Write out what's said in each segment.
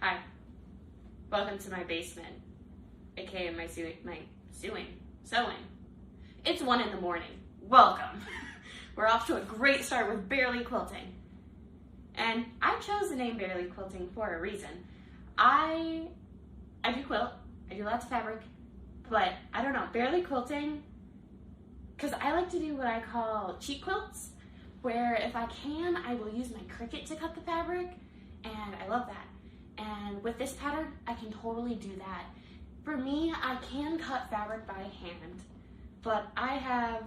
Hi, welcome to my basement, aka my sewing. It's 1 in the morning. Welcome. We're off to a great start with Barely Quilting. And I chose the name Barely Quilting for a reason. I do quilt, I do lots of fabric, but I don't know, Barely Quilting, because I like to do what I call cheat quilts, where if I can, I will use my Cricut to cut the fabric, and I love that. And with this pattern, I can totally do that. For me, I can cut fabric by hand, but I have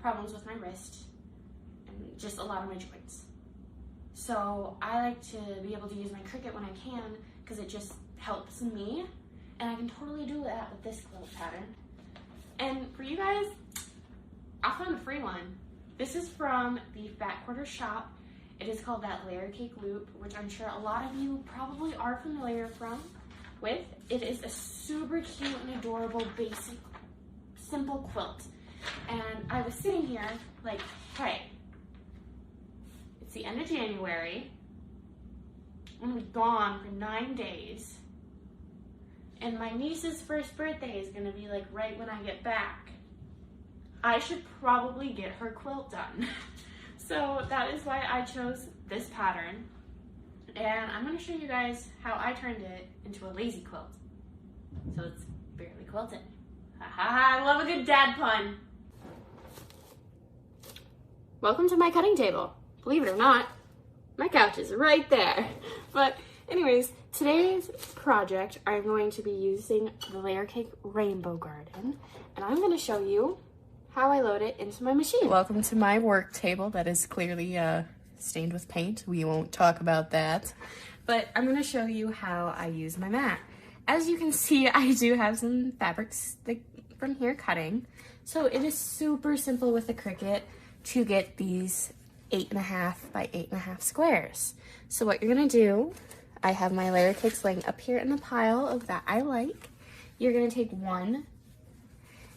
problems with my wrist and just a lot of my joints. So I like to be able to use my Cricut when I can because it just helps me, and I can totally do that with this quilt pattern. And for you guys, I found a free one. This is from the Fat Quarter shop. It is called that layer cake loop, which I'm sure a lot of you probably are familiar with. It is a super cute and adorable, basic, simple quilt. And I was sitting here like, hey, it's the end of January. I'm gonna be gone for 9 days. And my niece's first birthday is gonna be like right when I get back. I should probably get her quilt done. So that is why I chose this pattern. And I'm gonna show you guys how I turned it into a lazy quilt. So it's barely quilted. I love a good dad pun. Welcome to my cutting table. Believe it or not, my couch is right there. But anyways, today's project, I'm going to be using the Layer Cake Rainbow Garden, and I'm gonna show you how I load it into my machine. Welcome to my work table that is clearly stained with paint. We won't talk about that. But I'm gonna show you how I use my mat. As you can see, I do have some fabrics from here cutting. So it is super simple with the Cricut to get these 8.5 by 8.5 squares. So what you're gonna do, I have my layer cakes laying up here in the pile of that I like. You're gonna take one,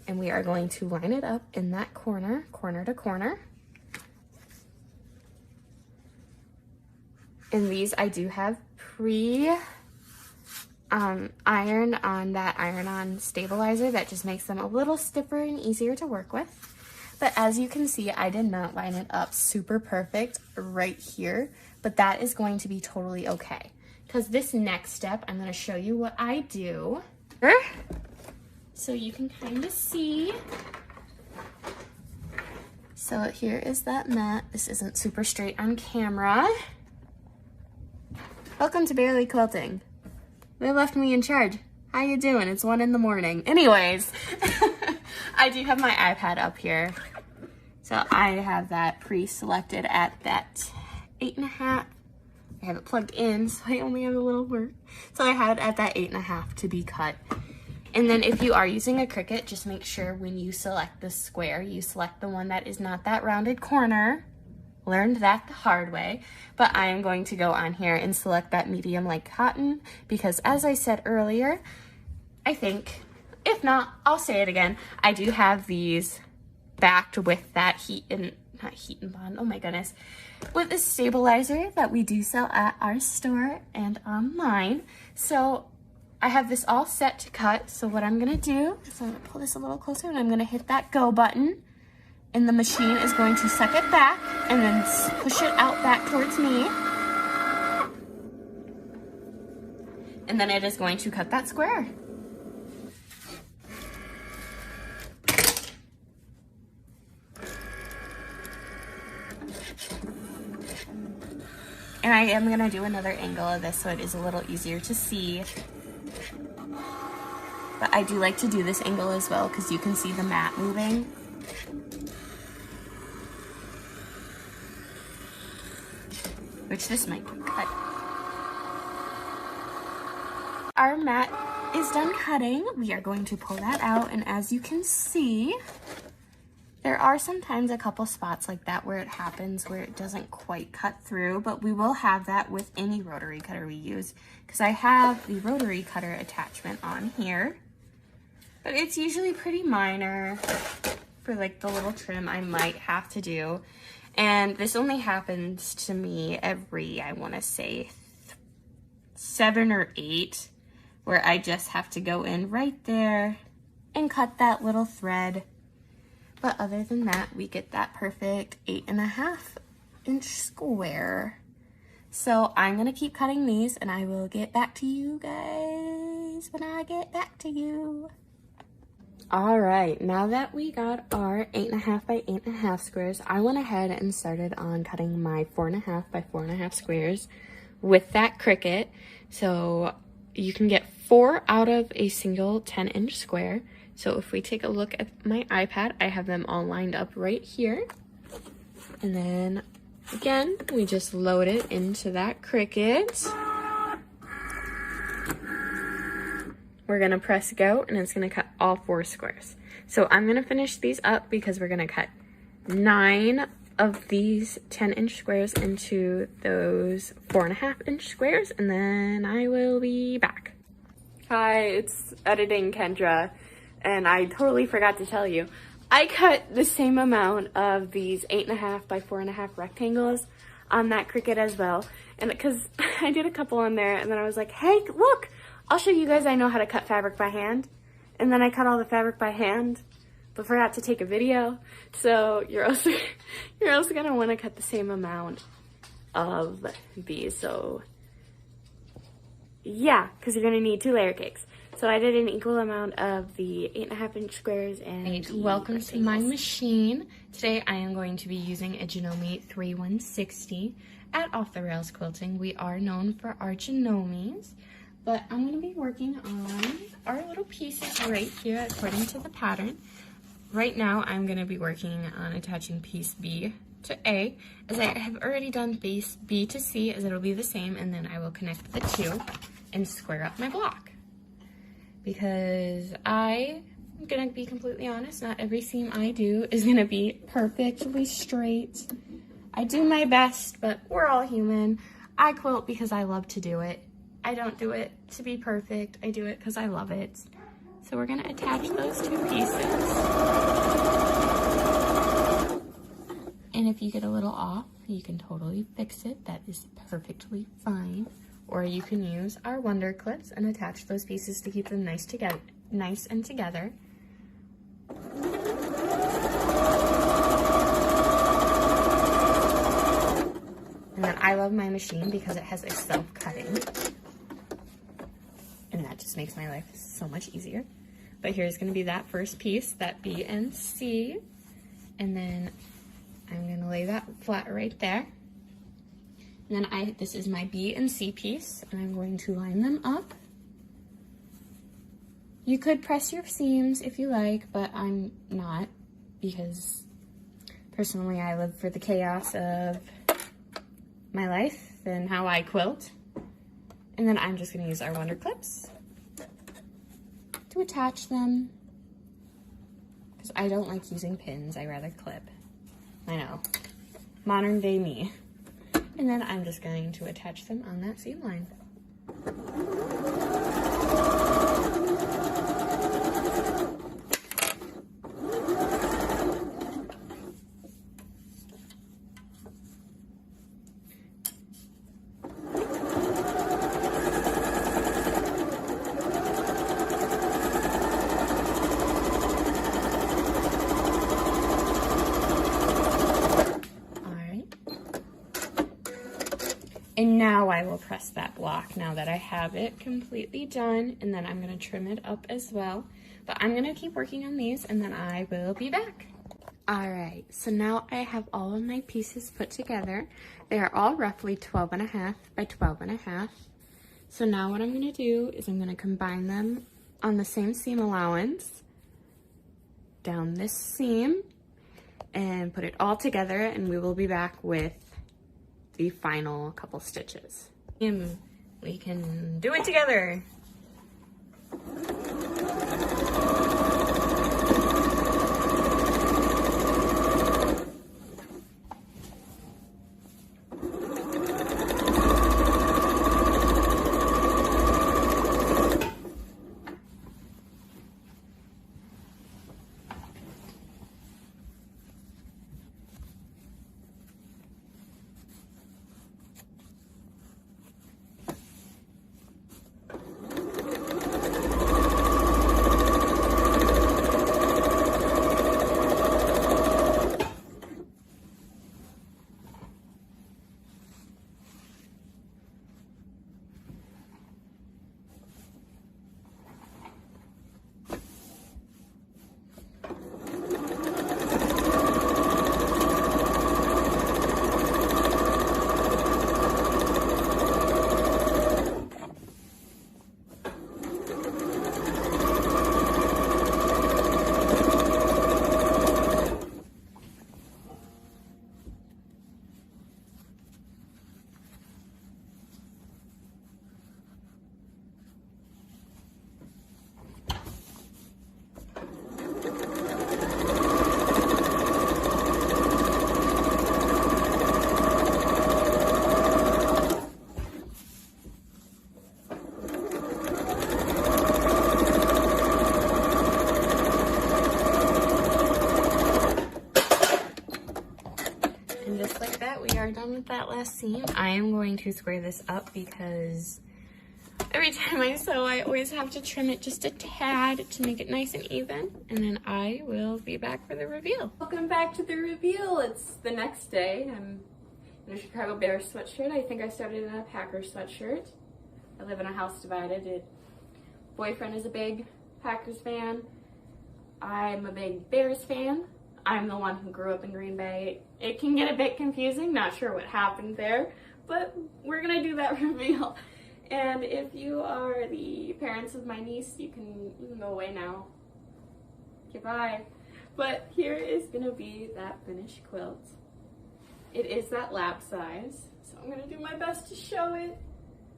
and we are going to line it up in that corner, corner to corner. And these I do have ironed on that iron-on stabilizer that just makes them a little stiffer and easier to work with. But as you can see, I did not line it up super perfect right here, but that is going to be totally okay. Because this next step, I'm gonna show you what I do. So you can kind of see. So here is that mat. This isn't super straight on camera. Welcome to Barely Quilting. They left me in charge. How you doing? It's 1 in the morning. Anyways, I do have my iPad up here. So I have that pre-selected at that 8.5. I have it plugged in, so I only have a little work. So I have it at that 8.5 to be cut. And then if you are using a Cricut, just make sure when you select the square, you select the one that is not that rounded corner. Learned that the hard way, but I am going to go on here and select that medium like cotton because as I said earlier, I think, if not, I'll say it again, I do have these backed with that not heat and bond, oh my goodness, with a stabilizer that we do sell at our store and online. So I have this all set to cut, so what I'm gonna do is I'm gonna pull this a little closer and I'm gonna hit that go button, and the machine is going to suck it back and then push it out back towards me. And then it is going to cut that square. And I am gonna do another angle of this so it is a little easier to see. But I do like to do this angle as well because you can see the mat moving. Which this might be cut. Our mat is done cutting. We are going to pull that out, and as you can see, there are sometimes a couple spots like that where it happens where it doesn't quite cut through, but we will have that with any rotary cutter we use because I have the rotary cutter attachment on here. But it's usually pretty minor for like the little trim I might have to do. And this only happens to me every, I want to say, 7 or 8 where I just have to go in right there and cut that little thread. But other than that, we get that perfect 8.5 inch square. So I'm gonna keep cutting these and I will get back to you guys when I get back to you. All right, now that we got our 8.5 by 8.5 squares, I went ahead and started on cutting my 4.5 by 4.5 squares with that Cricut. So you can get 4 out of a single 10-inch square. So if we take a look at my iPad, I have them all lined up right here. And then again, we just load it into that Cricut. We're gonna press go and it's gonna cut all 4 squares. So I'm gonna finish these up because we're gonna cut 9 of these 10-inch squares into those 4.5-inch squares, and then I will be back. Hi, it's editing Kendra, and I totally forgot to tell you, I cut the same amount of these 8.5 by 4.5 rectangles on that Cricut as well. And because I did a couple on there, and then I was like, hey, look, I'll show you guys I know how to cut fabric by hand. And then I cut all the fabric by hand, but forgot to take a video. So you're also gonna want to cut the same amount of these. So yeah, because you're gonna need 2 layer cakes. So I did an equal amount of the 8.5-inch squares and welcome to my machine. Today I am going to be using a Janome 3160 at Off the Rails Quilting. We are known for our Janomes, but I'm going to be working on our little pieces right here according to the pattern. Right now I'm going to be working on attaching piece B to A, as I have already done piece B to C, as it'll be the same, and then I will connect the 2 and square up my block. Because I'm gonna be completely honest, not every seam I do is gonna be perfectly straight. I do my best, but we're all human. I quilt because I love to do it. I don't do it to be perfect. I do it because I love it. So we're gonna attach those 2 pieces. And if you get a little off, you can totally fix it. That is perfectly fine. Or you can use our Wonder Clips and attach those pieces to keep them nice and together. And then I love my machine because it has a self-cutting. And that just makes my life so much easier. But here's gonna be that first piece, that B and C. And then I'm gonna lay that flat right there. And then this is my B and C piece, and I'm going to line them up. You could press your seams if you like, but I'm not, because personally I live for the chaos of my life and how I quilt. And then I'm just gonna use our Wonder Clips to attach them, because I don't like using pins, I rather clip. I know, modern day me. And then I'm just going to attach them on that seam line. And now I will press that block now that I have it completely done, and then I'm gonna trim it up as well. But I'm gonna keep working on these and then I will be back. All right, so now I have all of my pieces put together. They are all roughly 12.5 by 12.5. So now what I'm gonna do is I'm gonna combine them on the same seam allowance down this seam and put it all together, and we will be back with the final couple stitches. And we can do it together. last seam. I am going to square this up because every time I sew, I always have to trim it just a tad to make it nice and even. And then I will be back for the reveal. Welcome back to the reveal. It's the next day. I'm in a Chicago Bears sweatshirt. I think I started in a Packers sweatshirt. I live in a house divided. Boyfriend is a big Packers fan. I'm a big Bears fan. I'm the one who grew up in Green Bay. It can get a bit confusing, not sure what happened there, but we're gonna do that reveal. And if you are the parents of my niece, you can go away now. Goodbye. But here is gonna be that finished quilt. It is that lap size, so I'm gonna do my best to show it.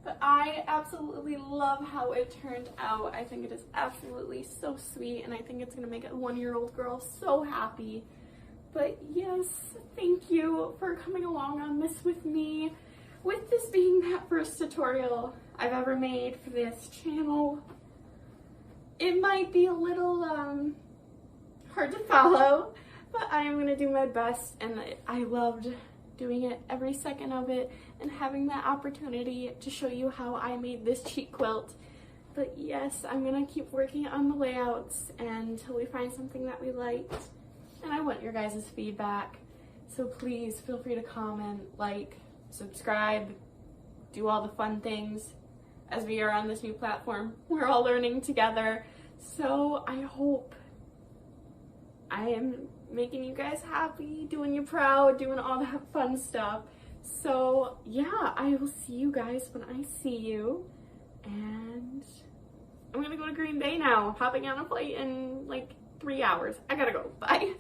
But I absolutely love how it turned out. I think it is absolutely so sweet, and I think it's gonna make a 1-year-old girl so happy. But yes, thank you for coming along on this with me. With this being that first tutorial I've ever made for this channel, it might be a little hard to follow, but I am gonna do my best, and I loved doing it, every second of it, and having that opportunity to show you how I made this cheat quilt. But yes, I'm gonna keep working on the layouts until we find something that we liked. And I want your guys' feedback, so please feel free to comment, like, subscribe, do all the fun things as we are on this new platform. We're all learning together, so I hope I am making you guys happy, doing you proud, doing all that fun stuff. So yeah, I will see you guys when I see you, and I'm gonna go to Green Bay now, hopping on a flight in like 3 hours. I gotta go, bye.